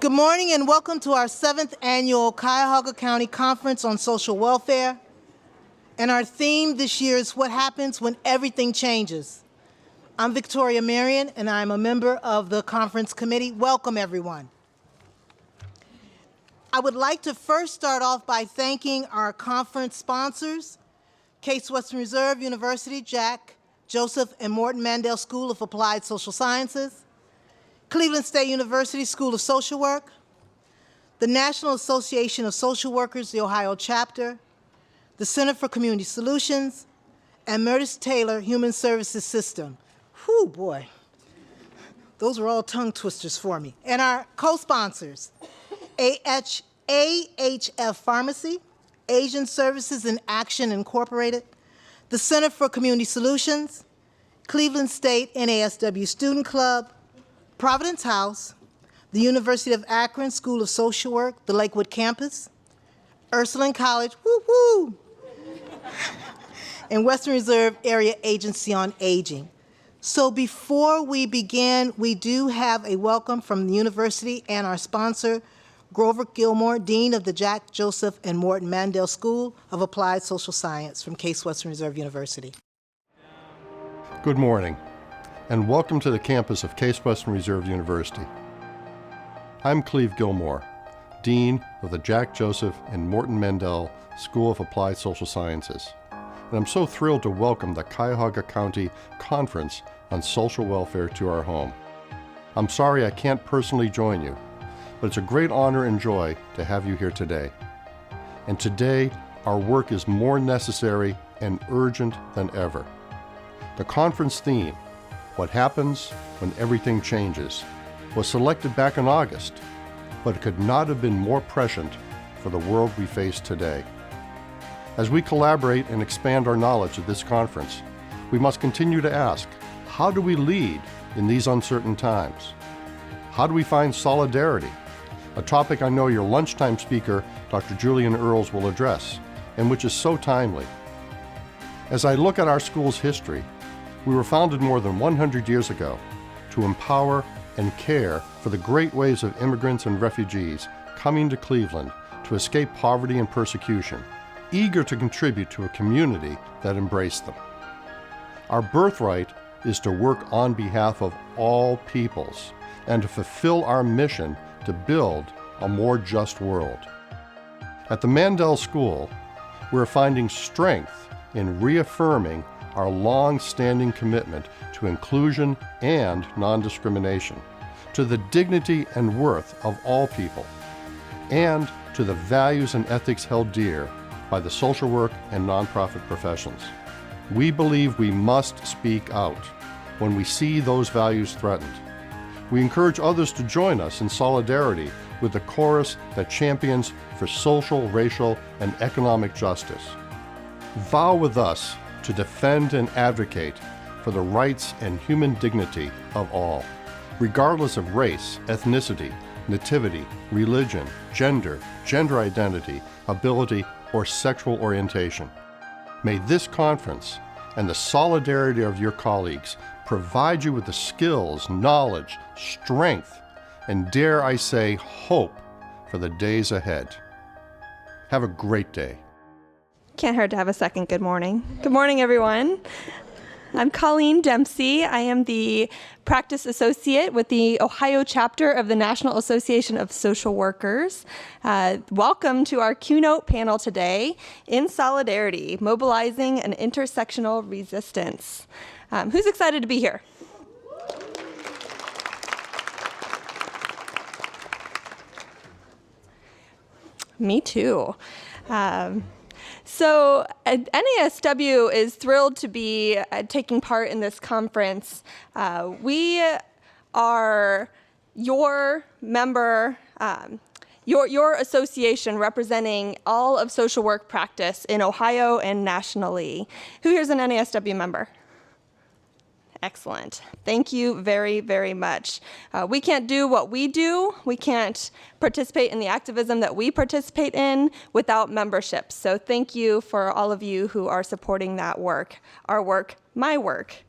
Good morning and welcome to our 7th annual Cuyahoga County Conference on Social Welfare. And our theme this year is what happens when everything changes. I'm Victoria Marion and I'm a member of the conference committee. Welcome everyone. I would like to first start off by thanking our conference sponsors, Case Western Reserve University, Jack, Joseph, and Morton Mandel School of Applied Social Sciences, Cleveland State University School of Social Work, the National Association of Social Workers, the Ohio chapter, the Center for Community Solutions, and Meredith Taylor Human Services System. Whew, boy. Those were all tongue twisters for me. And our co-sponsors, AHF Pharmacy, Asian Services in Action Incorporated, the Center for Community Solutions, Cleveland State NASW Student Club, Providence House, the University of Akron School of Social Work, the Lakewood campus, Ursuline College, woo-woo, and Western Reserve Area Agency on Aging. So before we begin, we do have a welcome from the university and our sponsor, Grover Gilmore, Dean of the Jack, Joseph, and Morton Mandel School of Applied Social Science from Case Western Reserve University. Good morning, and welcome to the campus of Case Western Reserve University. I'm Cleve Gilmore, Dean of the Jack, Joseph, and Morton Mandel School of Applied Social Sciences, and I'm so thrilled to welcome the Cuyahoga County Conference on Social Welfare to our home. I'm sorry I can't personally join you, but it's a great honor and joy to have you here today. And today, our work is more necessary and urgent than ever. The conference theme, What Happens When Everything Changes, was selected back in August, but it could not have been more prescient for the world we face today. As we collaborate and expand our knowledge at this conference, we must continue to ask, how do we lead in these uncertain times? How do we find solidarity? A topic I know your lunchtime speaker, Dr. Julian Earls, will address, and which is so timely. As I look at our school's history, we were founded more than 100 years ago to empower and care for the great waves of immigrants and refugees coming to Cleveland to escape poverty and persecution, eager to contribute to a community that embraced them. Our birthright is to work on behalf of all peoples and to fulfill our mission to build a more just world. At the Mandel School, we're finding strength in reaffirming our long-standing commitment to inclusion and non-discrimination, to the dignity and worth of all people, and to the values and ethics held dear by the social work and nonprofit professions. We believe we must speak out when we see those values threatened. We encourage others to join us in solidarity with the chorus that champions for social, racial, and economic justice. Vow with us to defend and advocate for the rights and human dignity of all, regardless of race, ethnicity, nativity, religion, gender identity, ability, or sexual orientation. May this conference and the solidarity of your colleagues provide you with the skills, knowledge, strength, and dare I say, hope for the days ahead. Have a great day. Can't hurt to have a second good morning. Good morning, everyone. I'm Colleen Dempsey. I am the practice associate with the Ohio chapter of the National Association of Social Workers. Welcome to our keynote panel today, In Solidarity, Mobilizing an Intersectional Resistance. Who's excited to be here? Me too. So NASW is thrilled to be taking part in this conference. We are your member, your association representing all of social work practice in Ohio and nationally. Who here is an NASW member? Excellent. Thank you very, very much. We can't do what we do. We can't participate in the activism that we participate in without membership. So thank you for all of you who are supporting that work, our work, my work.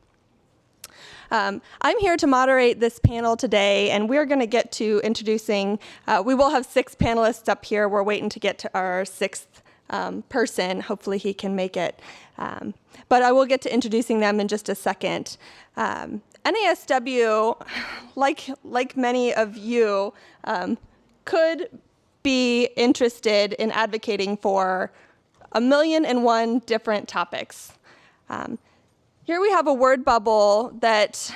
I'm here to moderate this panel today, and we're going to get to introducing, we will have 6 panelists up here. We're waiting to get to our 6th person. Hopefully he can make it. But I will get to introducing them in just a second. NASW, like many of you, could be interested in advocating for 1,000,001 different topics. Here we have a word bubble that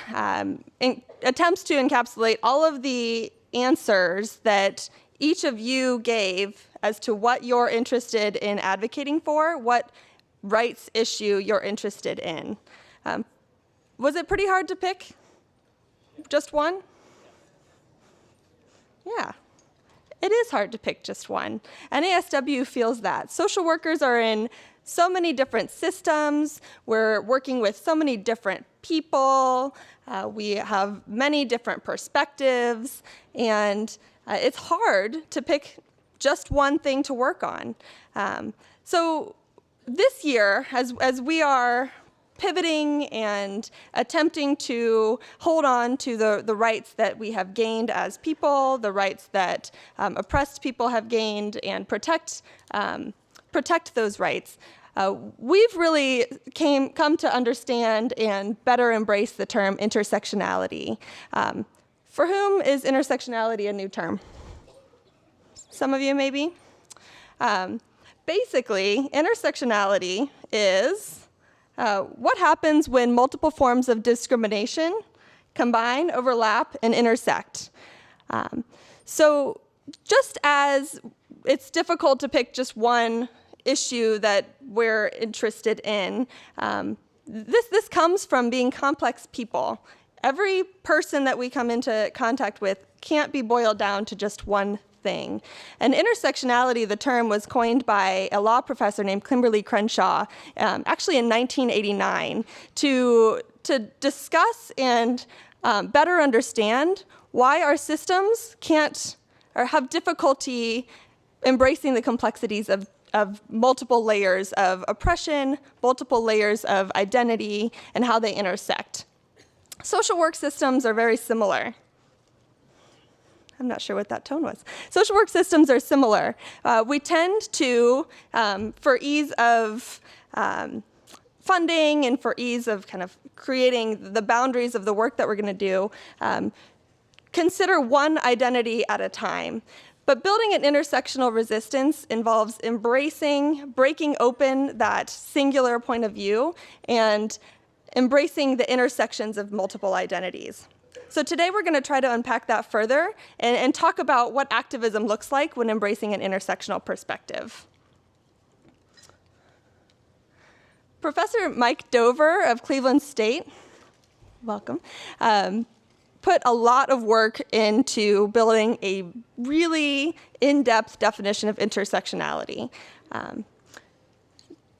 attempts to encapsulate all of the answers that each of you gave as to what you're interested in advocating for, what rights issue you're interested in. Was it pretty hard to pick just one? Yeah. It is hard to pick just one. NASW feels that. Social workers are in so many different systems. We're working with so many different people. We have many different perspectives. And it's hard to pick just one thing to work on. So this year, as we are pivoting and attempting to hold on to the rights that we have gained as people, the rights that oppressed people have gained, and protect those rights. We've really come to understand and better embrace the term intersectionality. For whom is intersectionality a new term? Some of you maybe? Basically, intersectionality is what happens when multiple forms of discrimination combine, overlap, and intersect. So just as it's difficult to pick just one issue that we're interested in, this comes from being complex people. Every person that we come into contact with can't be boiled down to just one thing. And intersectionality, the term, was coined by a law professor named Kimberly Crenshaw, actually in 1989, to discuss and better understand why our systems can't or have difficulty embracing the complexities of multiple layers of oppression, multiple layers of identity, and how they intersect. Social work systems are very similar. I'm not sure what that tone was. Social work systems are similar. We tend to, for ease of funding and for ease of kind of creating the boundaries of the work that we're going to do, consider one identity at a time. But building an intersectional resistance involves embracing, breaking open that singular point of view, and embracing the intersections of multiple identities. So today we're going to try to unpack that further and talk about what activism looks like when embracing an intersectional perspective. Professor Mike Dover of Cleveland State, welcome, put a lot of work into building a really in-depth definition of intersectionality.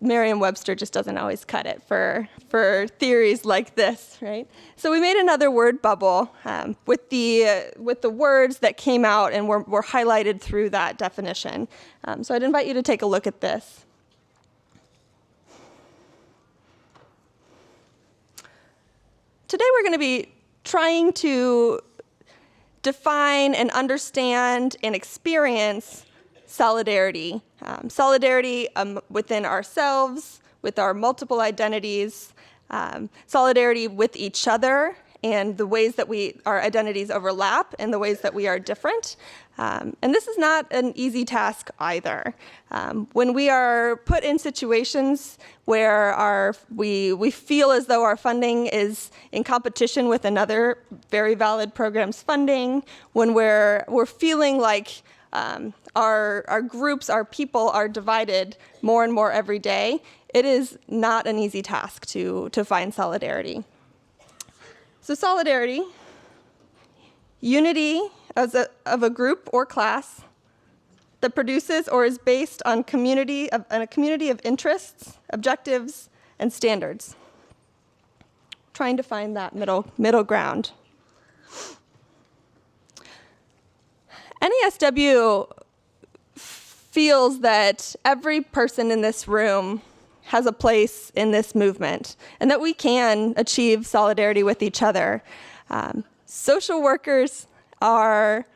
Merriam-Webster just doesn't always cut it for theories like this, right? So we made another word bubble with the words that came out and were highlighted through that definition. So I'd invite you to take a look at this. Today we're going to be trying to define and understand and experience solidarity. Solidarity within ourselves, with our multiple identities, solidarity with each other, and the ways that our identities overlap and the ways that we are different. And this is not an easy task either. When we are put in situations where we feel as though our funding is in competition with another very valid program's funding, when we're feeling like our groups, our people are divided more and more every day, it is not an easy task to find solidarity. So solidarity, unity of a group or class that produces or is based on a community of interests, objectives, and standards. Trying to find that middle ground. NASW feels that every person in this room has a place in this movement and that we can achieve solidarity with each other. Social workers are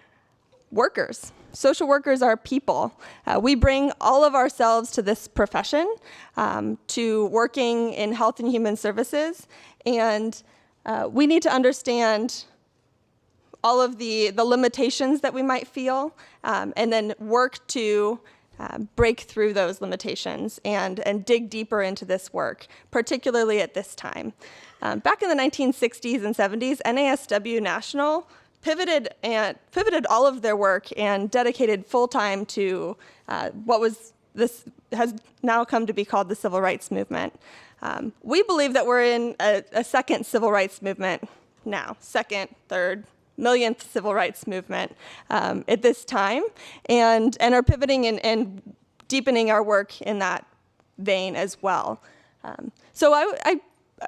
workers. Social workers are people. We bring all of ourselves to this profession, to working in health and human services, and we need to understand all of the limitations that we might feel, and then work to break through those limitations and dig deeper into this work, particularly at this time. Back in the 1960s and 70s, NASW National pivoted all of their work and dedicated full-time to this has now come to be called the civil rights movement. We believe that we're in a second civil rights movement now, second, third, millionth civil rights movement at this time, and are pivoting and deepening our work in that vein as well. So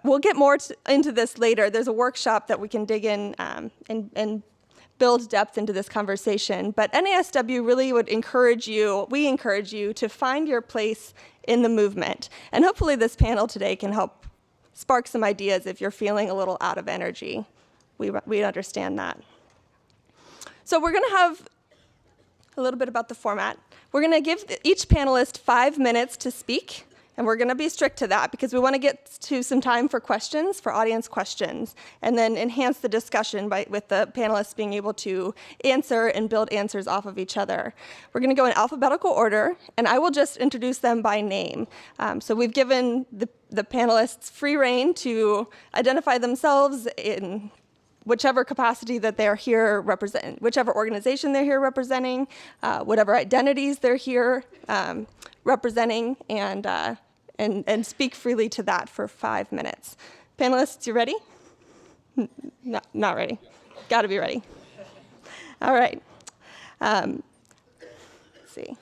we'll get more into this later. There's a workshop that we can dig in and build depth into this conversation. But NASW really would encourage you to find your place in the movement. And hopefully this panel today can help spark some ideas if you're feeling a little out of energy. We understand that. So we're going to have a little bit about the format. We're going to give each panelist 5 minutes to speak, and we're going to be strict to that because we want to get to some time for questions, for audience questions, and then enhance the discussion with the panelists being able to answer and build answers off of each other. We're going to go in alphabetical order, and I will just introduce them by name. So we've given the panelists free rein to identify themselves in whichever capacity that they're here representing, whichever organization they're here representing, whatever identities they're here representing, and speak freely to that for 5 minutes. Panelists, you ready? No, not ready. Got to be ready. All right. Let's see.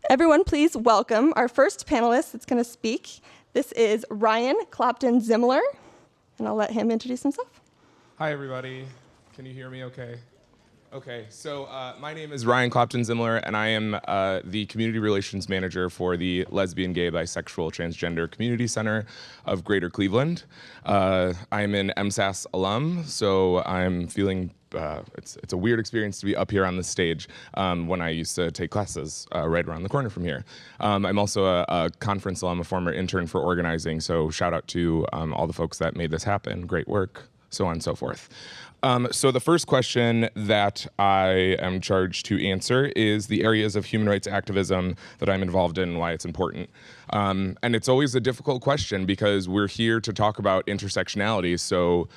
Everyone, please welcome our first panelist that's going to speak. This is Ryan Clopton-Zimler, and I'll let him introduce himself. Hi, everybody. Can you hear me okay? Okay, so my name is Ryan Clopton-Zimler, and I am the Community Relations Manager for the Lesbian, Gay, Bisexual, Transgender Community Center of Greater Cleveland. I'm an MSAS alum, so I'm feeling it's a weird experience to be up here on the stage when I used to take classes right around the corner from here. I'm also a conference alum, a former intern for organizing, so shout out to all the folks that made this happen. Great work. So on and so forth. So the first question that I am charged to answer is the areas of human rights activism that I'm involved in and why it's important. And it's always a difficult question because we're here to talk about intersectionality. So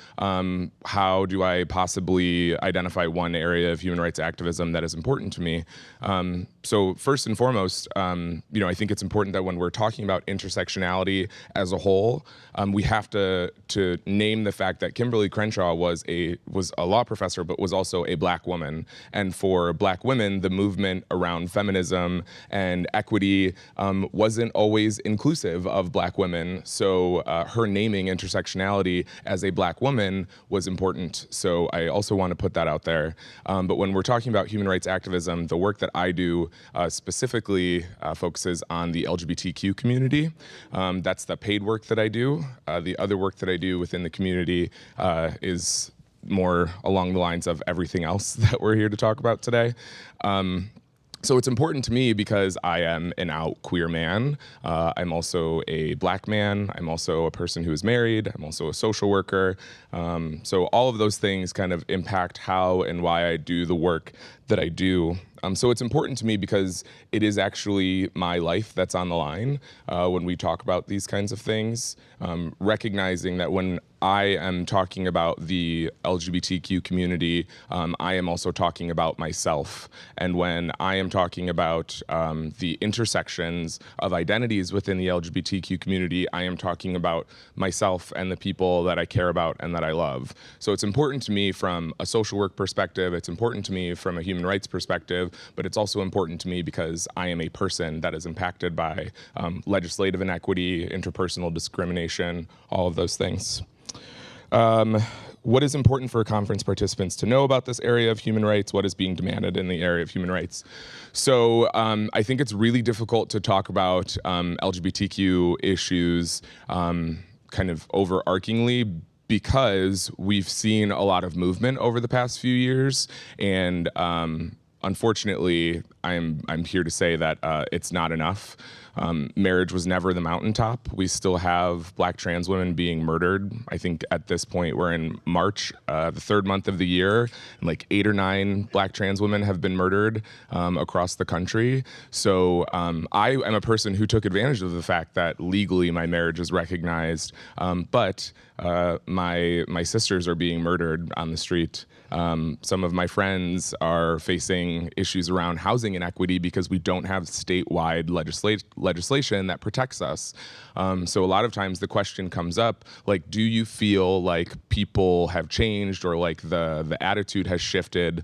how do I possibly identify one area of human rights activism that is important to me? So first and foremost, I think it's important that when we're talking about intersectionality as a whole, we have to name the fact that Kimberly Crenshaw was a law professor, but was also a Black woman. And for Black women, the movement around feminism and equity wasn't always inclusive of Black women. So her naming intersectionality as a Black woman was important. So I also want to put that out there. But when we're talking about human rights activism, the work that I do specifically focuses on the LGBTQ community. That's the paid work that I do. The other work that I do within the community is more along the lines of everything else that we're here to talk about today. So it's important to me because I am an out queer man. I'm also a Black man. I'm also a person who is married. I'm also a social worker. So all of those things kind of impact how and why I do the work that I do. So it's important to me because it is actually my life that's on the line when we talk about these kinds of things. Recognizing that when I am talking about the LGBTQ community, I am also talking about myself. And when I am talking about the intersections of identities within the LGBTQ community, I am talking about myself and the people that I care about and that I love. So it's important to me from a social work perspective, it's important to me from a human rights perspective, but it's also important to me because I am a person that is impacted by legislative inequity, interpersonal discrimination, all of those things. what is important for conference participants to know about this area of human rights? What is being demanded in the area of human rights? So I think it's really difficult to talk about LGBTQ issues kind of overarchingly, because we've seen a lot of movement over the past few years, and unfortunately, I'm here to say that it's not enough. Marriage was never the mountaintop. We still have Black trans women being murdered. I think at this point we're in March, the third month of the year, and like 8 or 9 Black trans women have been murdered across the country. So I am a person who took advantage of the fact that legally my marriage is recognized, but my sisters are being murdered on the street. Some of my friends are facing issues around housing inequity because we don't have statewide legislation that protects us. So a lot of times the question comes up, like, do you feel like people have changed, or like the attitude has shifted?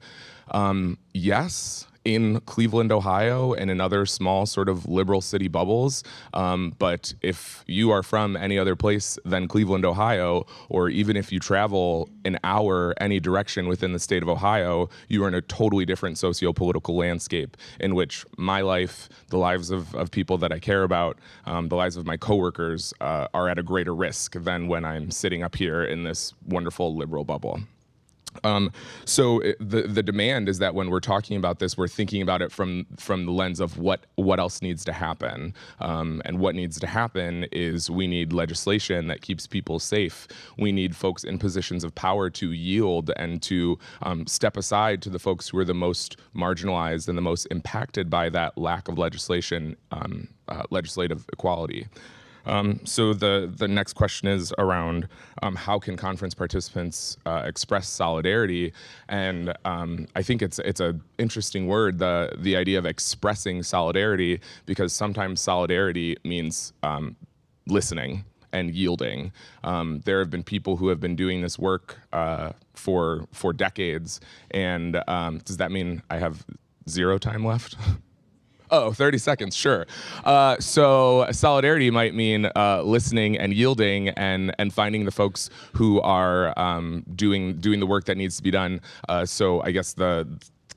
Yes, in Cleveland, Ohio, and in other small sort of liberal city bubbles. But if you are from any other place than Cleveland, Ohio, or even if you travel an hour any direction within the state of Ohio, you are in a totally different socio-political landscape in which my life, the lives of people that I care about, the lives of my coworkers are at a greater risk than when I'm sitting up here in this wonderful liberal bubble. So the demand is that when we're talking about this, we're thinking about it from the lens of what else needs to happen. And what needs to happen is we need legislation that keeps people safe. We need folks in positions of power to yield and to step aside to the folks who are the most marginalized and the most impacted by that lack of legislation, legislative equality. So the next question is around how can conference participants express solidarity, and I think it's an interesting word, the idea of expressing solidarity, because sometimes solidarity means listening and yielding. There have been people who have been doing this work for decades, and does that mean I have 0 time left? Oh, 30 seconds, sure. So solidarity might mean listening and yielding and finding the folks who are doing the work that needs to be done. So I guess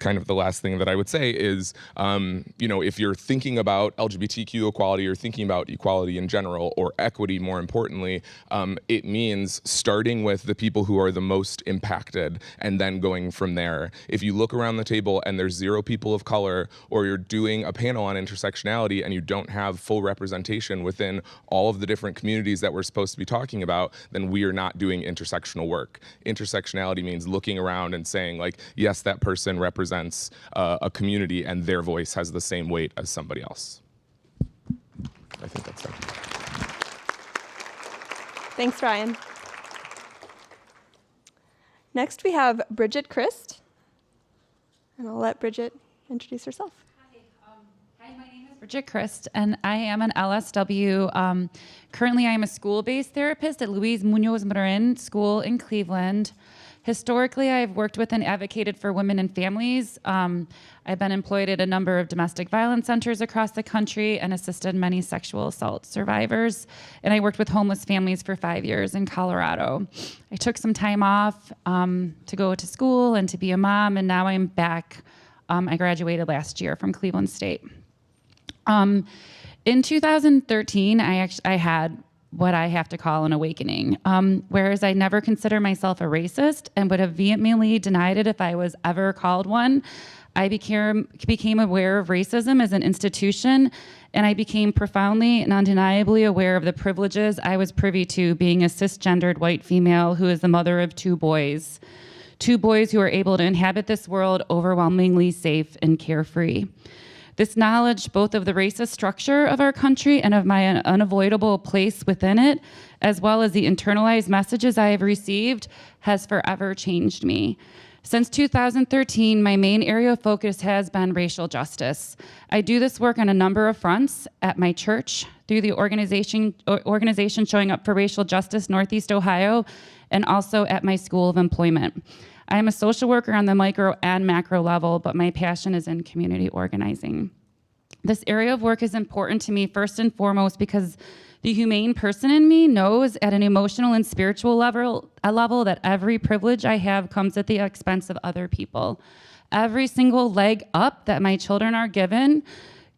kind of the last thing that I would say is, if you're thinking about LGBTQ equality or thinking about equality in general, or equity more importantly, it means starting with the people who are the most impacted and then going from there. If you look around the table and there's 0 people of color, or you're doing a panel on intersectionality and you don't have full representation within all of the different communities that we're supposed to be talking about, then we are not doing intersectional work. Intersectionality means looking around and saying, like, yes, that person represents a community and their voice has the same weight as somebody else. I think that's it. Thanks, Ryan. Next, we have Bridget Christ, and I'll let Bridget introduce herself. Hi, my name is Bridget Christ, and I am an LSW. Currently, I am a school-based therapist at Luis Munoz Marin School in Cleveland. Historically, I've worked with and advocated for women and families. I've been employed at a number of domestic violence centers across the country and assisted many sexual assault survivors. And I worked with homeless families for 5 years in Colorado. I took some time off to go to school and to be a mom, and now I'm back. I graduated last year from Cleveland State. In 2013, I had what I have to call an awakening. Whereas I never considered myself a racist and would have vehemently denied it if I was ever called one, I became aware of racism as an institution, and I became profoundly and undeniably aware of the privileges I was privy to being a cisgendered white female who is the mother of 2 boys. 2 boys who are able to inhabit this world overwhelmingly safe and carefree. This knowledge, both of the racist structure of our country and of my unavoidable place within it, as well as the internalized messages I have received, has forever changed me. Since 2013, my main area of focus has been racial justice. I do this work on a number of fronts: at my church, through the organization Showing Up for Racial Justice Northeast Ohio, and also at my School of Employment. I am a social worker on the micro and macro level, but my passion is in community organizing. This area of work is important to me first and foremost because The humane person in me knows at an emotional and spiritual level that every privilege I have comes at the expense of other people. Every single leg up that my children are given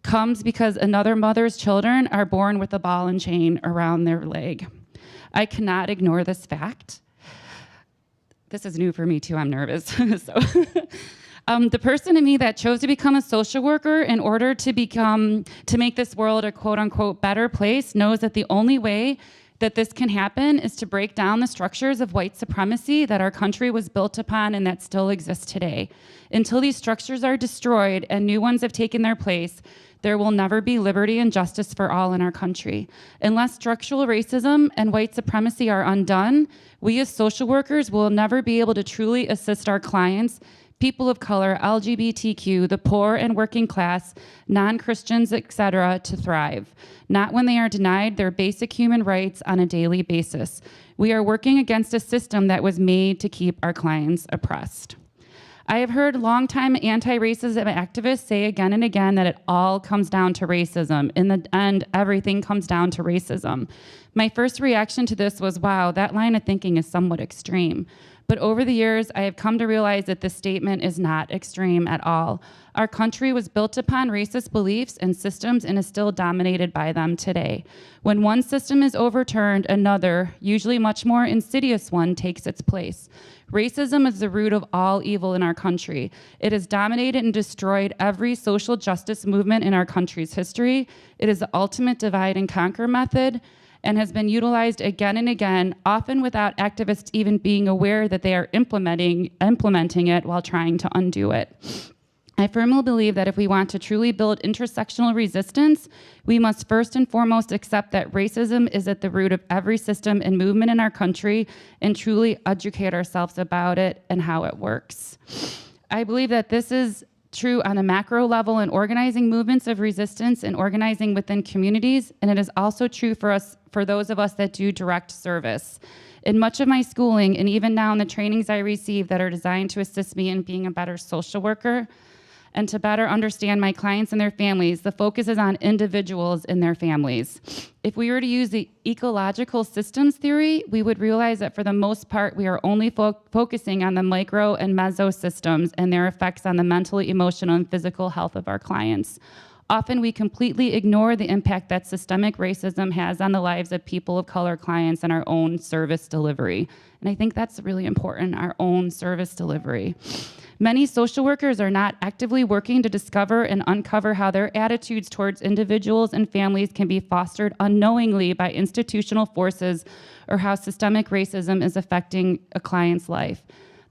comes because another mother's children are born with a ball and chain around their leg. I cannot ignore this fact. This is new for me too, I'm nervous. The person in me that chose to become a social worker in order to make this world a quote unquote better place knows that the only way that this can happen is to break down the structures of white supremacy that our country was built upon and that still exists today. Until these structures are destroyed and new ones have taken their place, there will never be liberty and justice for all in our country. Unless structural racism and white supremacy are undone, we as social workers will never be able to truly assist our clients, people of color, LGBTQ, the poor and working class, non-Christians, etc., to thrive, not when they are denied their basic human rights on a daily basis. We are working against a system that was made to keep our clients oppressed. I have heard longtime anti-racism activists say again and again that it all comes down to racism. In the end, everything comes down to racism. My first reaction to this was, wow, that line of thinking is somewhat extreme. But over the years, I have come to realize that this statement is not extreme at all. Our country was built upon racist beliefs and systems and is still dominated by them today. When one system is overturned, another, usually much more insidious one, takes its place. Racism is the root of all evil in our country. It has dominated and destroyed every social justice movement in our country's history. It is the ultimate divide and conquer method, and has been utilized again and again, often without activists even being aware that they are implementing it while trying to undo it. I firmly believe that if we want to truly build intersectional resistance, we must first and foremost accept that racism is at the root of every system and movement in our country and truly educate ourselves about it and how it works. I believe that this is true on a macro level in organizing movements of resistance and organizing within communities, and it is also true for those of us that do direct service. In much of my schooling, and even now in the trainings I receive that are designed to assist me in being a better social worker, and to better understand my clients and their families, the focus is on individuals and their families. If we were to use the ecological systems theory, we would realize that for the most part, we are only focusing on the micro and meso systems and their effects on the mental, emotional, and physical health of our clients. Often we completely ignore the impact that systemic racism has on the lives of people of color clients and our own service delivery. And I think that's really important, our own service delivery. Many social workers are not actively working to discover and uncover how their attitudes towards individuals and families can be fostered unknowingly by institutional forces or how systemic racism is affecting a client's life.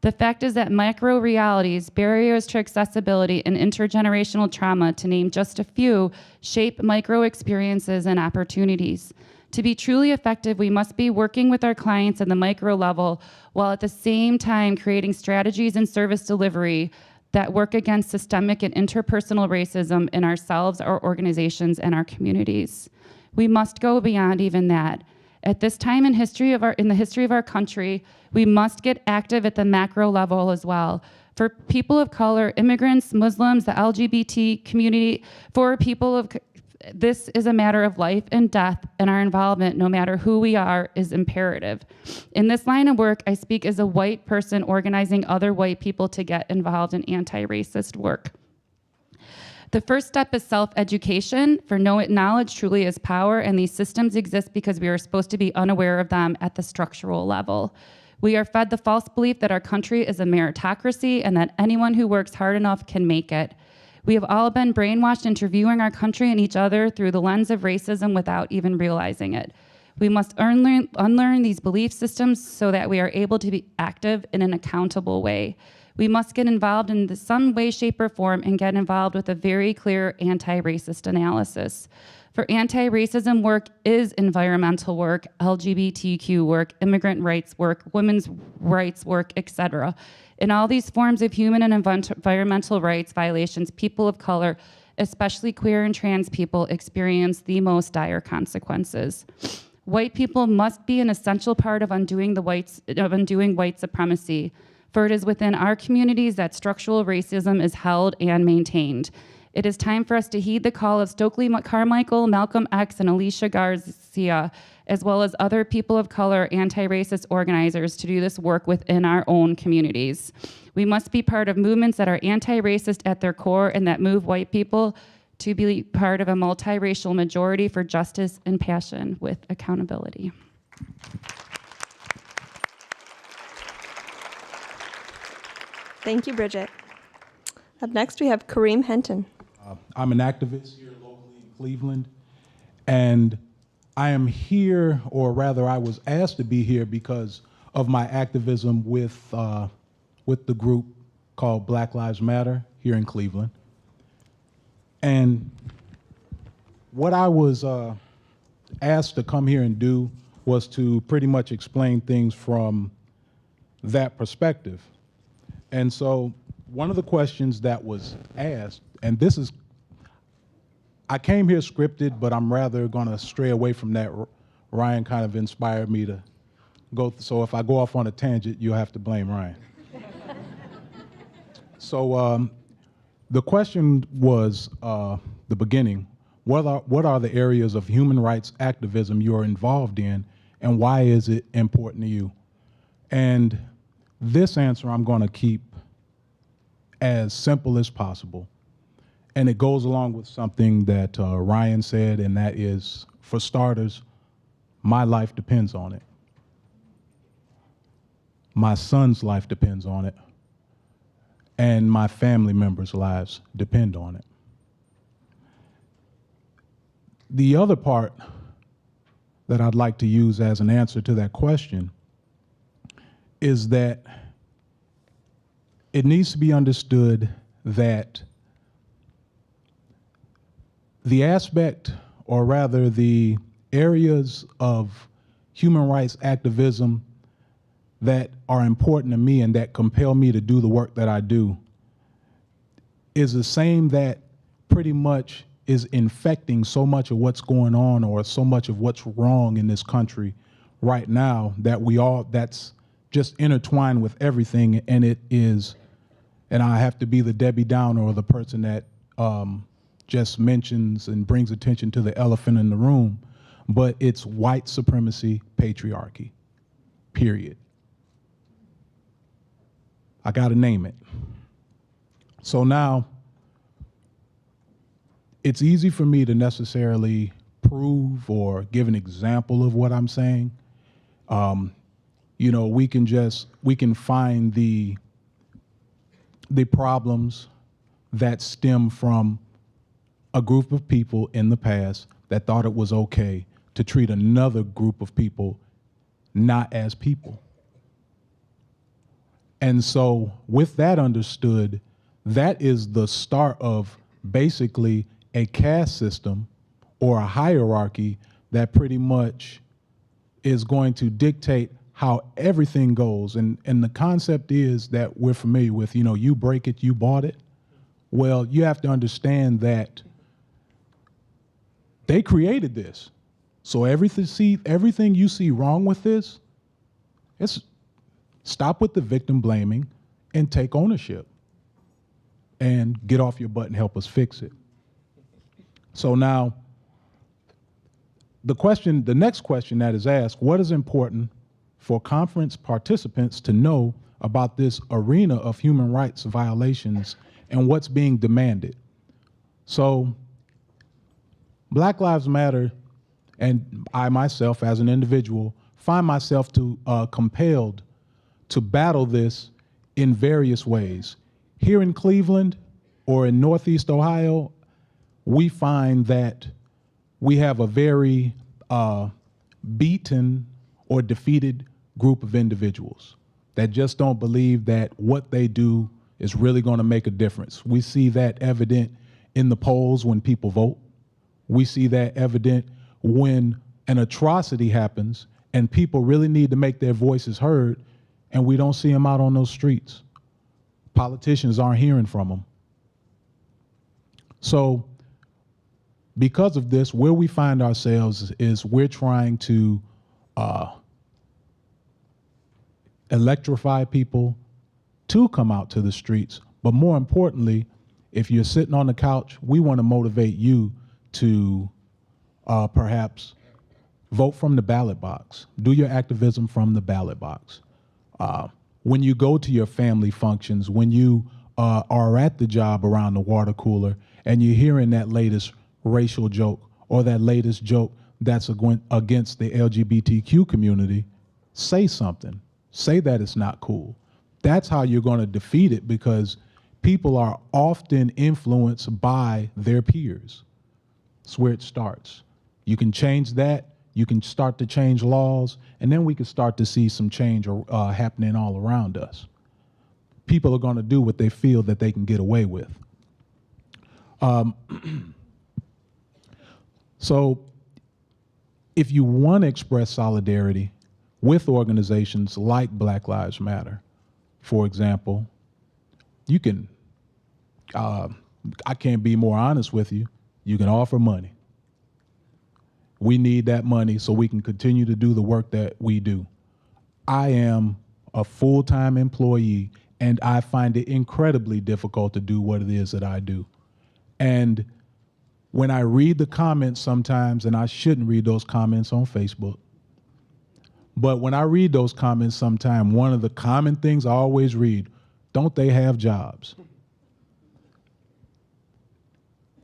The fact is that macro realities, barriers to accessibility, and intergenerational trauma, to name just a few, shape micro experiences and opportunities. To be truly effective, we must be working with our clients at the micro level while at the same time creating strategies and service delivery that work against systemic and interpersonal racism in ourselves, our organizations, and our communities. We must go beyond even that. At this time in the history of our country, we must get active at the macro level as well. For people of color, immigrants, Muslims, the LGBT community, this is a matter of life and death, and our involvement, no matter who we are, is imperative. In this line of work, I speak as a white person organizing other white people to get involved in anti-racist work. The first step is self-education, for knowledge truly is power, and these systems exist because we are supposed to be unaware of them at the structural level. We are fed the false belief that our country is a meritocracy and that anyone who works hard enough can make it. We have all been brainwashed into viewing our country and each other through the lens of racism without even realizing it. We must unlearn these belief systems so that we are able to be active in an accountable way. We must get involved in some way, shape, or form and get involved with a very clear anti-racist analysis. For anti-racism work is environmental work, LGBTQ work, immigrant rights work, women's rights work, etc. In all these forms of human and environmental rights violations, people of color, especially queer and trans people, experience the most dire consequences. White people must be an essential part of undoing white supremacy, for it is within our communities that structural racism is held and maintained. It is time for us to heed the call of Stokely Carmichael, Malcolm X, and Alicia Garcia, as well as other people of color anti-racist organizers to do this work within our own communities. We must be part of movements that are anti-racist at their core and that move white people to be part of a multiracial majority for justice and passion with accountability. Thank you, Bridget. Up next, we have Kareem Henton. I'm an activist here locally in Cleveland, and I am here, or rather I was asked to be here because of my activism with the group called Black Lives Matter here in Cleveland. And what I was asked to come here and do was to pretty much explain things from that perspective. And so one of the questions that was asked, and this is, I came here scripted, but I'm rather going to stray away from that. Ryan kind of inspired me to go, so if I go off on a tangent, you'll have to blame Ryan. So the question was, the beginning, what are the areas of human rights activism you're involved in, and why is it important to you? And this answer I'm going to keep as simple as possible. And it goes along with something that Ryan said, and that is, for starters, my life depends on it. My son's life depends on it. And my family members' lives depend on it. The other part that I'd like to use as an answer to that question is that it needs to be understood that the aspect, or rather the areas of human rights activism that are important to me and that compel me to do the work that I do is the same that pretty much is infecting so much of what's going on, or so much of what's wrong in this country right now, that that's just intertwined with everything. And it is, and I have to be the Debbie Downer, or the person that just mentions and brings attention to the elephant in the room, but it's white supremacy, patriarchy, period. I got to name it. So now, it's easy for me to necessarily prove or give an example of what I'm saying. You know, we can find the problems that stem from a group of people in the past that thought it was okay to treat another group of people not as people. And so with that understood, that is the start of basically a caste system or a hierarchy that pretty much is going to dictate how everything goes. And the concept is that we're familiar with, you know, you break it, you bought it. Well, you have to understand that they created this. So everything you see wrong with this, stop with the victim blaming and take ownership and get off your butt and help us fix it. So now, the next question that is asked, what is important for conference participants to know about this arena of human rights violations and what's being demanded? So Black Lives Matter, and I myself as an individual find myself compelled to battle this in various ways. Here in Cleveland or in Northeast Ohio, we find that we have a very beaten or defeated group of individuals that just don't believe that what they do is really going to make a difference. We see that evident in the polls when people vote. We see that evident when an atrocity happens and people really need to make their voices heard, and we don't see them out on those streets. Politicians aren't hearing from them. So because of this, where we find ourselves is we're trying to electrify people to come out to the streets, but more importantly If you're sitting on the couch, we want to motivate you to perhaps vote from the ballot box. Do your activism from the ballot box. When you go to your family functions, when you are at the job around the water cooler and you're hearing that latest racial joke or that latest joke that's against the LGBTQ community, say something. Say that it's not cool. That's how you're going to defeat it, because people are often influenced by their peers. That's where it starts. You can change that. You can start to change laws, and then we can start to see some change happening all around us. People are going to do what they feel that they can get away with. So if you want to express solidarity with organizations like Black Lives Matter, for example, you can, I can't be more honest with you, you can offer money. We need that money so we can continue to do the work that we do. I am a full-time employee, and I find it incredibly difficult to do what it is that I do. And when I read the comments sometimes, and I shouldn't read those comments on Facebook, but when I read those comments sometimes, one of the common things I always read, don't they have jobs?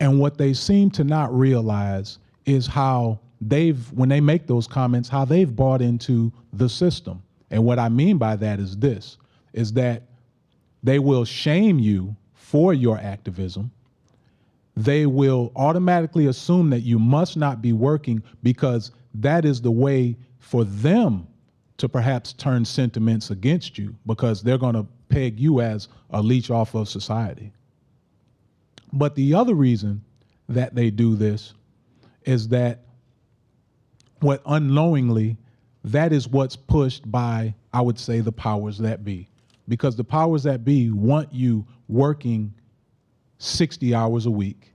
And what they seem to not realize is how when they make those comments, how they've bought into the system. And what I mean by that is this, is that they will shame you for your activism. They will automatically assume that you must not be working because that is the way for them to perhaps turn sentiments against you, because they're going to peg you as a leech off of society. But the other reason that they do this is that what unknowingly, that is what's pushed by, I would say, the powers that be. Because the powers that be want you working 60 hours a week,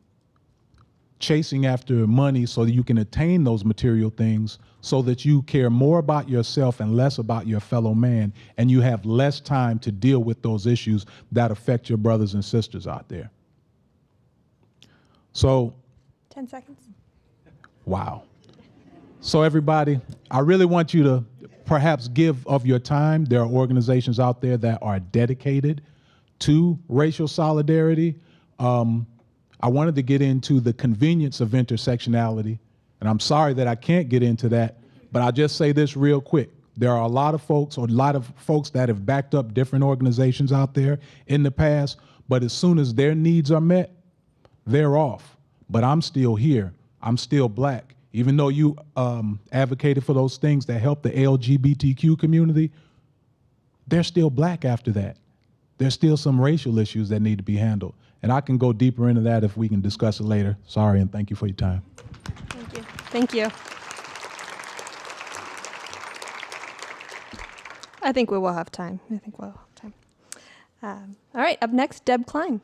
chasing after money so that you can attain those material things, so that you care more about yourself and less about your fellow man, and you have less time to deal with those issues that affect your brothers and sisters out there. So, 10 seconds. Wow. So everybody, I really want you to perhaps give of your time. There are organizations out there that are dedicated to racial solidarity. I wanted to get into the convenience of intersectionality, and I'm sorry that I can't get into that, but I'll just say this real quick. There are a lot of folks that have backed up different organizations out there in the past, but as soon as their needs are met, they're off. But I'm still here. I'm still Black. Even though you advocated for those things that help the LGBTQ community, they're still Black after that. There's still some racial issues that need to be handled. And I can go deeper into that if we can discuss it later. Sorry, and thank you for your time. Thank you. Thank you. I think we will have time. All right, up next, Deb Klein.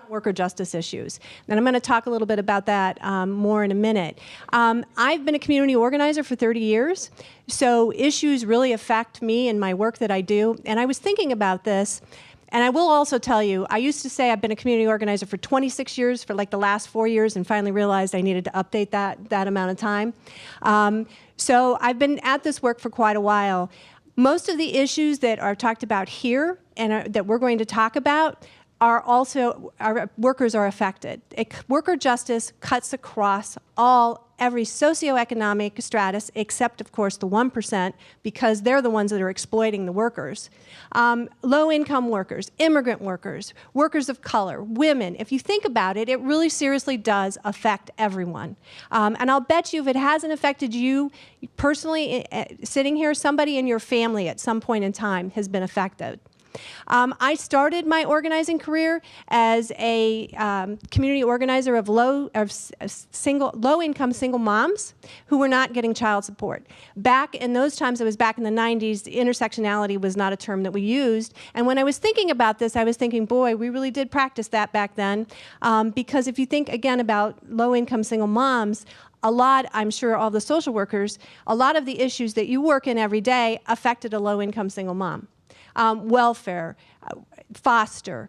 Worker justice issues. And I'm going to talk a little bit about that more in a minute. I've been a community organizer for 30 years, so issues really affect me and my work that I do. And I was thinking about this, and I will also tell you, I used to say I've been a community organizer for 26 years, for like the last 4 years, and finally realized I needed to update that amount of time. So I've been at this work for quite a while. Most of the issues that are talked about here and that we're going to talk about are also, our workers are affected. Worker justice cuts across every socioeconomic stratus, except of course the 1%, because they're the ones that are exploiting the workers. Low-income workers, immigrant workers, workers of color, women. If you think about it, it really seriously does affect everyone. And I'll bet you if it hasn't affected you personally, sitting here, somebody in your family at some point in time has been affected. I started my organizing career as a community organizer of low-income single moms who were not getting child support. Back in those times, it was back in the 90s, intersectionality was not a term that we used. And when I was thinking about this, I was thinking, boy, we really did practice that back then. Because if you think, again, about low-income single moms, a lot, I'm sure all the social workers, a lot of the issues that you work in every day affected a low-income single mom. Welfare, foster,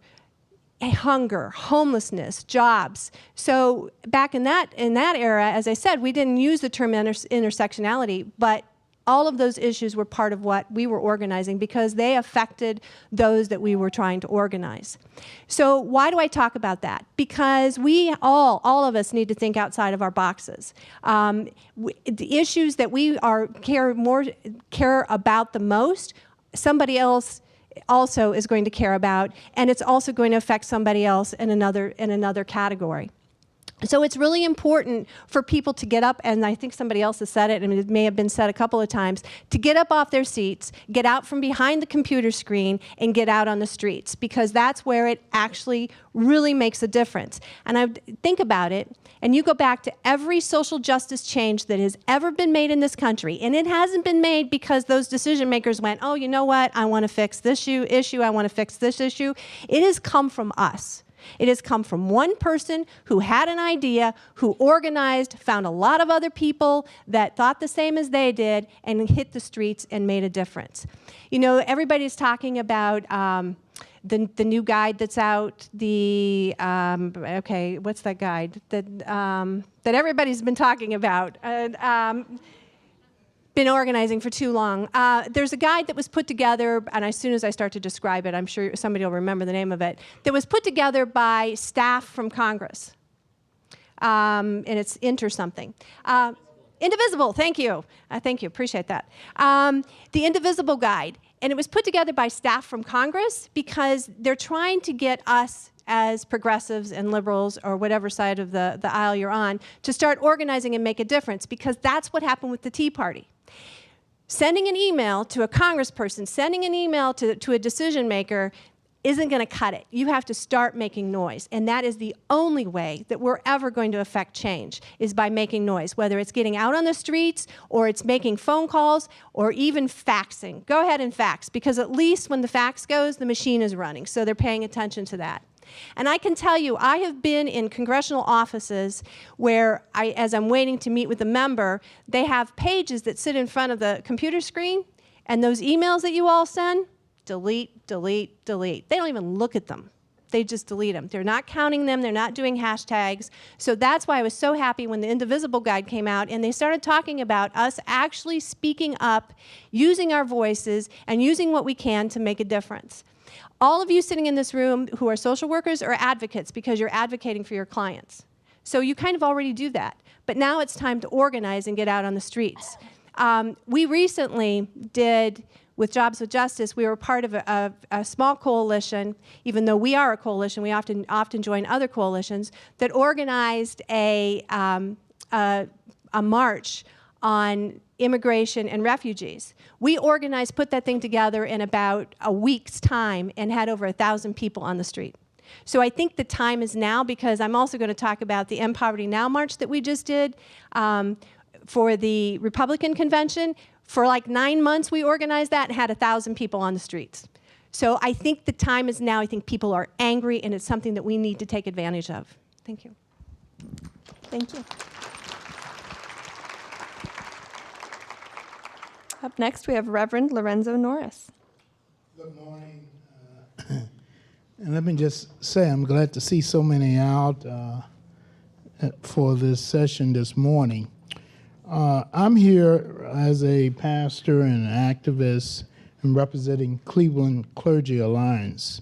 hunger, homelessness, jobs. So back in that era, as I said, we didn't use the term intersectionality, but all of those issues were part of what we were organizing because they affected those that we were trying to organize. So why do I talk about that? Because we all of us need to think outside of our boxes. The issues that we care about the most, somebody else also is going to care about, and it's also going to affect somebody else in another category. So it's really important for people to get up, and I think somebody else has said it, and it may have been said a couple of times, to get up off their seats, get out from behind the computer screen, and get out on the streets, because that's where it actually really makes a difference. And I think about it, and you go back to every social justice change that has ever been made in this country, and it hasn't been made because those decision makers went, oh, you know what, I want to fix this issue, I want to fix this issue. It has come from us. It has come from one person who had an idea, who organized, found a lot of other people that thought the same as they did, and hit the streets and made a difference. You know, everybody's talking about the new guide that's out, okay, what's that guide? That everybody's been talking about. Been organizing for too long. There's a guide that was put together, and as soon as I start to describe it, I'm sure somebody will remember the name of it, that was put together by staff from Congress. And it's something. Indivisible, thank you. Thank you, appreciate that. The Indivisible Guide. And it was put together by staff from Congress because they're trying to get us as progressives and liberals, or whatever side of the aisle you're on, to start organizing and make a difference, because that's what happened with the Tea Party. Sending an email to a congressperson, sending an email to a decision maker isn't going to cut it. You have to start making noise, and that is the only way that we're ever going to affect change, is by making noise, whether it's getting out on the streets, or it's making phone calls, or even faxing. Go ahead and fax, because at least when the fax goes, the machine is running, so they're paying attention to that. And I can tell you, I have been in congressional offices where, as I'm waiting to meet with a member, they have pages that sit in front of the computer screen, and those emails that you all send, delete, delete, delete. They don't even look at them. They just delete them. They're not counting them. They're not doing hashtags. So that's why I was so happy when the Indivisible Guide came out, and they started talking about us actually speaking up, using our voices, and using what we can to make a difference. All of you sitting in this room who are social workers are advocates because you're advocating for your clients. So you kind of already do that. But now it's time to organize and get out on the streets. We recently did, with Jobs with Justice, we were part of a small coalition, even though we are a coalition, we often join other coalitions, that organized a march on immigration and refugees. We organized, put that thing together in about a week's time, and had over 1,000 people on the street. So I think the time is now, because I'm also going to talk about the End Poverty Now march that we just did for the Republican convention. For like 9 months we organized that and had 1,000 people on the streets. So I think the time is now. I think people are angry, and it's something that we need to take advantage of. Thank you. Thank you. Up next, we have Reverend Lorenzo Norris. Good morning. And let me just say, I'm glad to see so many out for this session this morning. I'm here as a pastor and activist and representing Cleveland Clergy Alliance,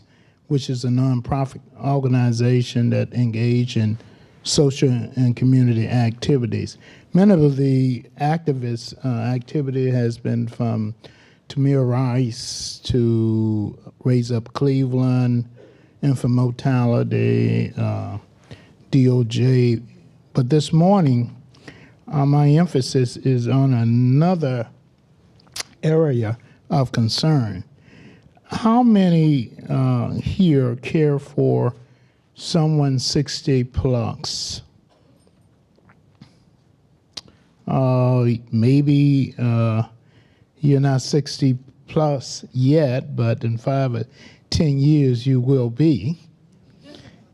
which is a nonprofit organization that engages in social and community activities. Many of the activist activity has been from Tamir Rice to Raise Up Cleveland, Infant Mortality, DOJ. But this morning, my emphasis is on another area of concern. How many here care for someone 60 plus? Maybe you're not 60 plus yet, but in 5 or 10 years you will be.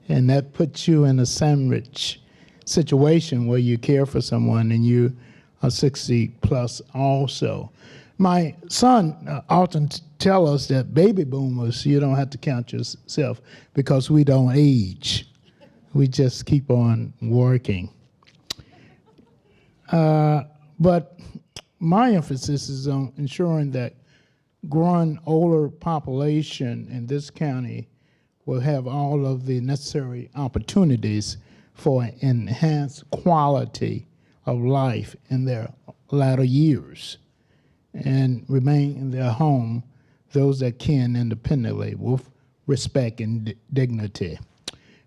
And that puts you in a sandwich situation where you care for someone and you are 60 plus also. My son often tell us that baby boomers, you don't have to count yourself because we don't age. We just keep on working. But my emphasis is on ensuring that growing older population in this county will have all of the necessary opportunities for enhanced quality of life in their latter years and remain in their home, those that can independently with respect and dignity.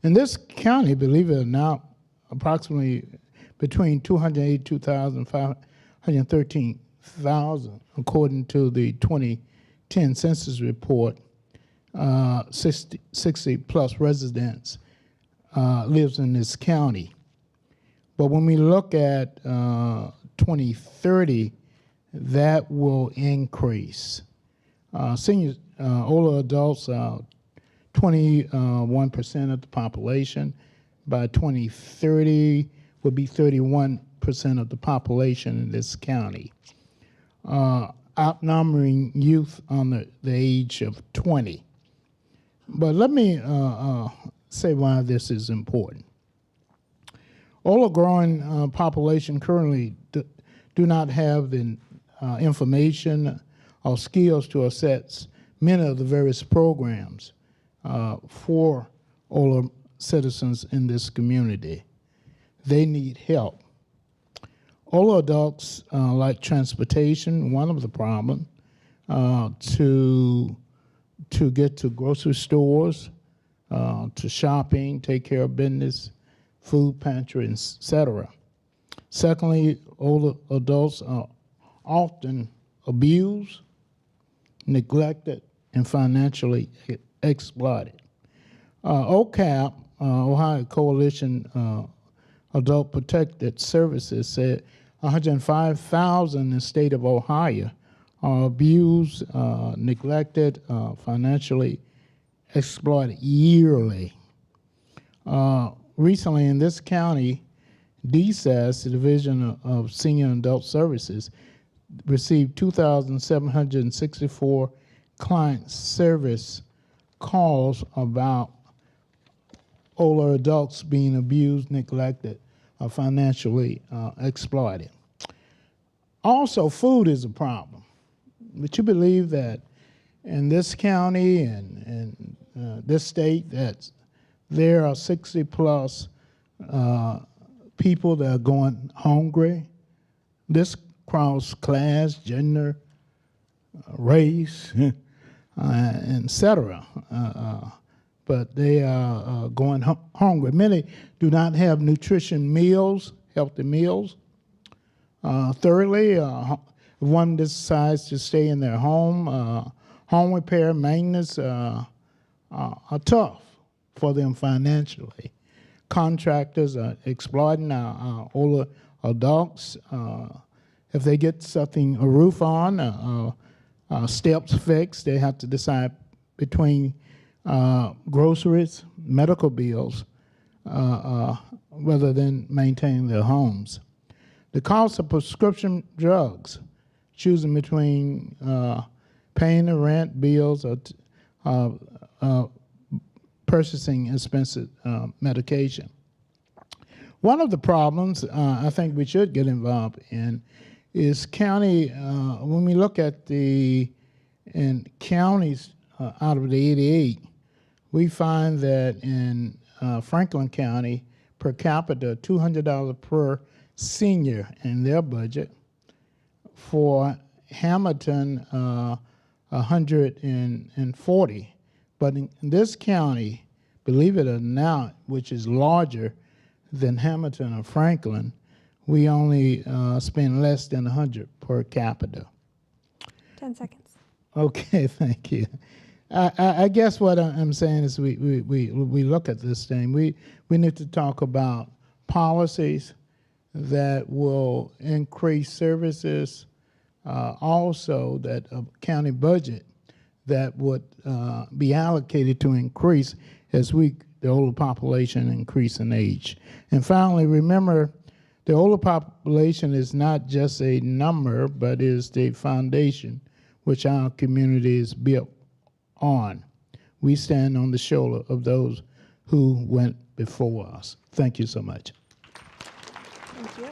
In this county, believe it or not, approximately between 282,000 and 513,000, according to the 2010 census report, 60 plus residents lives in this county. But when we look at 2030, that will increase. Seniors, older adults, 21% of the population. By 2030, will be 31% of the population in this county, outnumbering youth under the age of 20. But let me say why this is important. Older growing population currently do not have the information or skills to assess many of the various programs for older citizens in this community. They need help. Older adults like transportation, one of the problems, to get to grocery stores, to shopping, take care of business, food pantry, etc. Secondly, older adults are often abused, neglected, and financially exploited. OCAP, Ohio Coalition Adult Protected Services, said 105,000 in the state of Ohio are abused, neglected, financially exploited yearly. Recently in this county, DSAS, the Division of Senior and Adult Services, received 2,764 client service calls about older adults being abused, neglected, or financially exploited. Also, food is a problem. Would you believe that in this county and this state that there are 60 plus people that are going hungry? This cross class, gender, race, etc. But they are going hungry. Many do not have nutrition meals, healthy meals. Thirdly, if one decides to stay in their home, home repair, maintenance are tough for them financially. Contractors are exploiting our older adults. If they get something, a roof on, steps fixed, they have to decide between groceries, medical bills, rather than maintaining their homes. The cost of prescription drugs, choosing between paying the rent, bills, or purchasing expensive medication. One of the problems I think we should get involved in is county, when we look at the counties out of the 88, we find that in Franklin County, per capita, $200 per senior in their budget. For Hamilton, 140. But in this county, believe it or not, which is larger than Hamilton or Franklin, we only spend less than 100 per capita. 10 seconds. Okay, thank you. I guess what I'm saying is we look at this thing. We need to talk about policies that will increase services, also that a county budget that would be allocated to increase as the older population increase in age. And finally, remember The older population is not just a number, but is the foundation which our community is built on. We stand on the shoulder of those who went before us. Thank you so much. Thank you.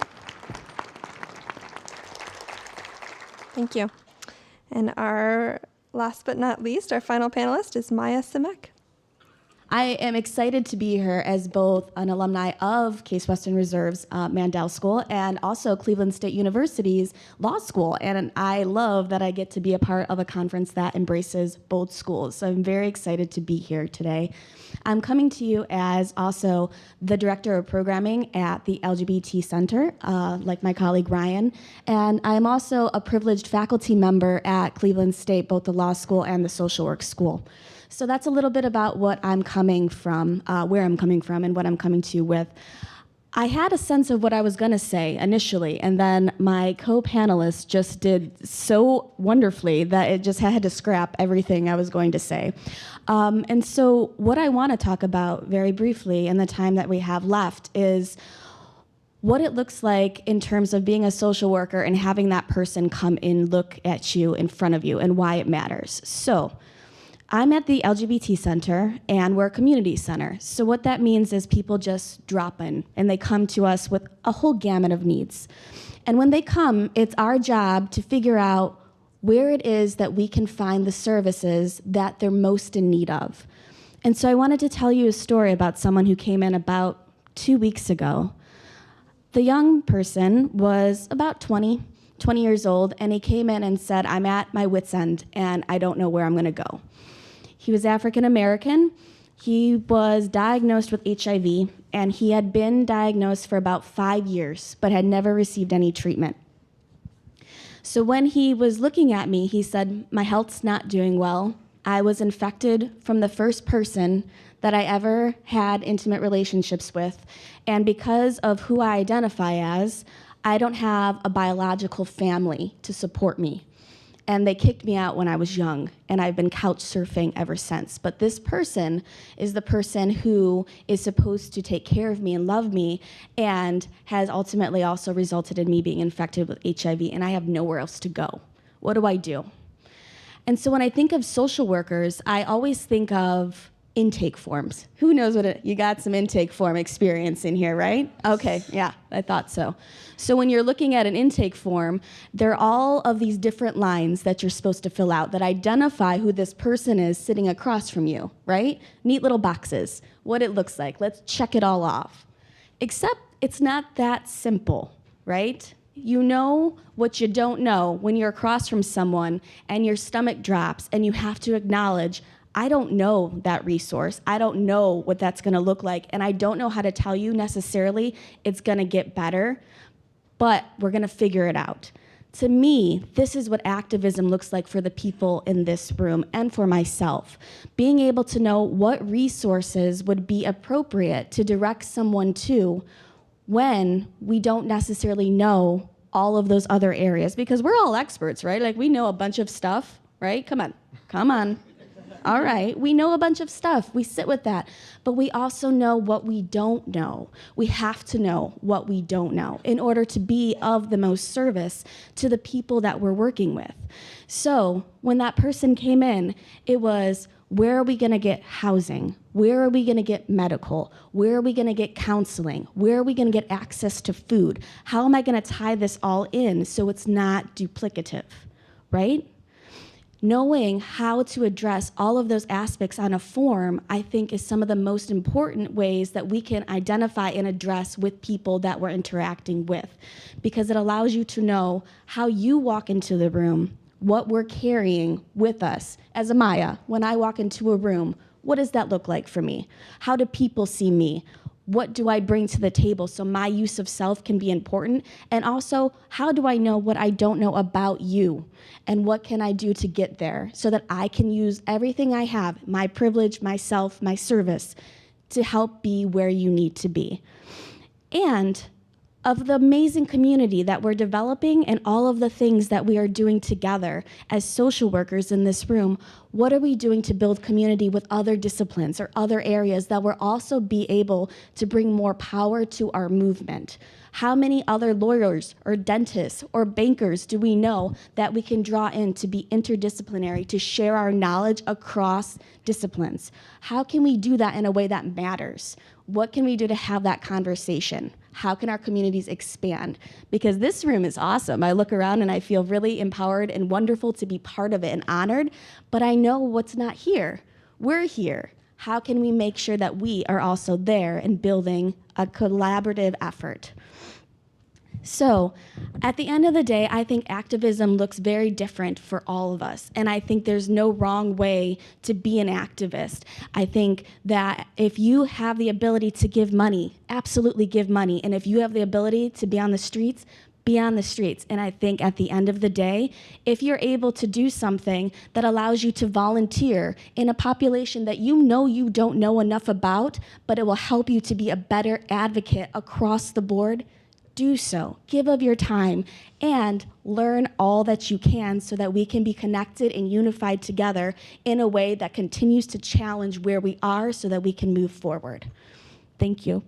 Thank you. And our last but not least, our final panelist is Maya Simek. I am excited to be here as both an alumni of Case Western Reserve's Mandel School and also Cleveland State University's Law School. And I love that I get to be a part of a conference that embraces both schools. So I'm very excited to be here today. I'm coming to you as also the Director of Programming at the LGBT Center, like my colleague Ryan. And I'm also a privileged faculty member at Cleveland State, both the Law School and the Social Work School. So that's a little bit about what I'm coming from, where I'm coming from, and what I'm coming to you with. I had a sense of what I was going to say initially, and then my co-panelists just did so wonderfully that it just had to scrap everything I was going to say. And so what I want to talk about very briefly in the time that we have left is what it looks like in terms of being a social worker and having that person come in, look at you in front of you, and why it matters. So I'm at the LGBT Center, and we're a community center. So what that means is people just drop in, and they come to us with a whole gamut of needs. And when they come, it's our job to figure out where it is that we can find the services that they're most in need of. And so I wanted to tell you a story about someone who came in about 2 weeks ago. The young person was about 20 years old, and he came in and said, "I'm at my wit's end, and I don't know where I'm gonna go." He was African American. He was diagnosed with HIV, and he had been diagnosed for about 5 years, but had never received any treatment. So when he was looking at me, he said, "My health's not doing well. I was infected from the first person that I ever had intimate relationships with, and because of who I identify as, I don't have a biological family to support me. And they kicked me out when I was young, and I've been couch surfing ever since. But this person is the person who is supposed to take care of me and love me, and has ultimately also resulted in me being infected with HIV, and I have nowhere else to go. What do I do?" And so when I think of social workers, I always think of intake forms. Who knows you got some intake form experience in here, right? Okay, yeah, I thought so. So when you're looking at an intake form, there are all of these different lines that you're supposed to fill out that identify who this person is sitting across from you, right? Neat little boxes, what it looks like. Let's check it all off. Except it's not that simple, right? You know what you don't know when you're across from someone and your stomach drops and you have to acknowledge, I don't know that resource. I don't know what that's gonna look like, and I don't know how to tell you necessarily it's gonna get better, but we're gonna figure it out. To me, this is what activism looks like for the people in this room and for myself. Being able to know what resources would be appropriate to direct someone to when we don't necessarily know all of those other areas, because we're all experts, right? Like, we know a bunch of stuff, right? Come on. All right, we know a bunch of stuff. We sit with that. But we also know what we don't know. We have to know what we don't know in order to be of the most service to the people that we're working with. So when that person came in, it was, where are we gonna get housing? Where are we gonna get medical? Where are we gonna get counseling? Where are we gonna get access to food? How am I gonna tie this all in so it's not duplicative, right? Knowing how to address all of those aspects on a form, I think, is some of the most important ways that we can identify and address with people that we're interacting with, because it allows you to know how you walk into the room, what we're carrying with us. As a Maya, when I walk into a room, what does that look like for me? How do people see me? What do I bring to the table so my use of self can be important? And also, how do I know what I don't know about you? And what can I do to get there so that I can use everything I have, my privilege, myself, my service, to help be where you need to be? And of the amazing community that we're developing and all of the things that we are doing together as social workers in this room, what are we doing to build community with other disciplines or other areas that will also be able to bring more power to our movement? How many other lawyers or dentists or bankers do we know that we can draw in to be interdisciplinary, to share our knowledge across disciplines? How can we do that in a way that matters? What can we do to have that conversation? How can our communities expand? Because this room is awesome. I look around and I feel really empowered and wonderful to be part of it and honored, but I know what's not here. We're here. How can we make sure that we are also there and building a collaborative effort? So at the end of the day, I think activism looks very different for all of us. And I think there's no wrong way to be an activist. I think that if you have the ability to give money, absolutely give money. And if you have the ability to be on the streets, be on the streets. And I think at the end of the day, if you're able to do something that allows you to volunteer in a population that you know you don't know enough about, but it will help you to be a better advocate across the board, do so. Give of your time and learn all that you can so that we can be connected and unified together in a way that continues to challenge where we are so that we can move forward. Thank you.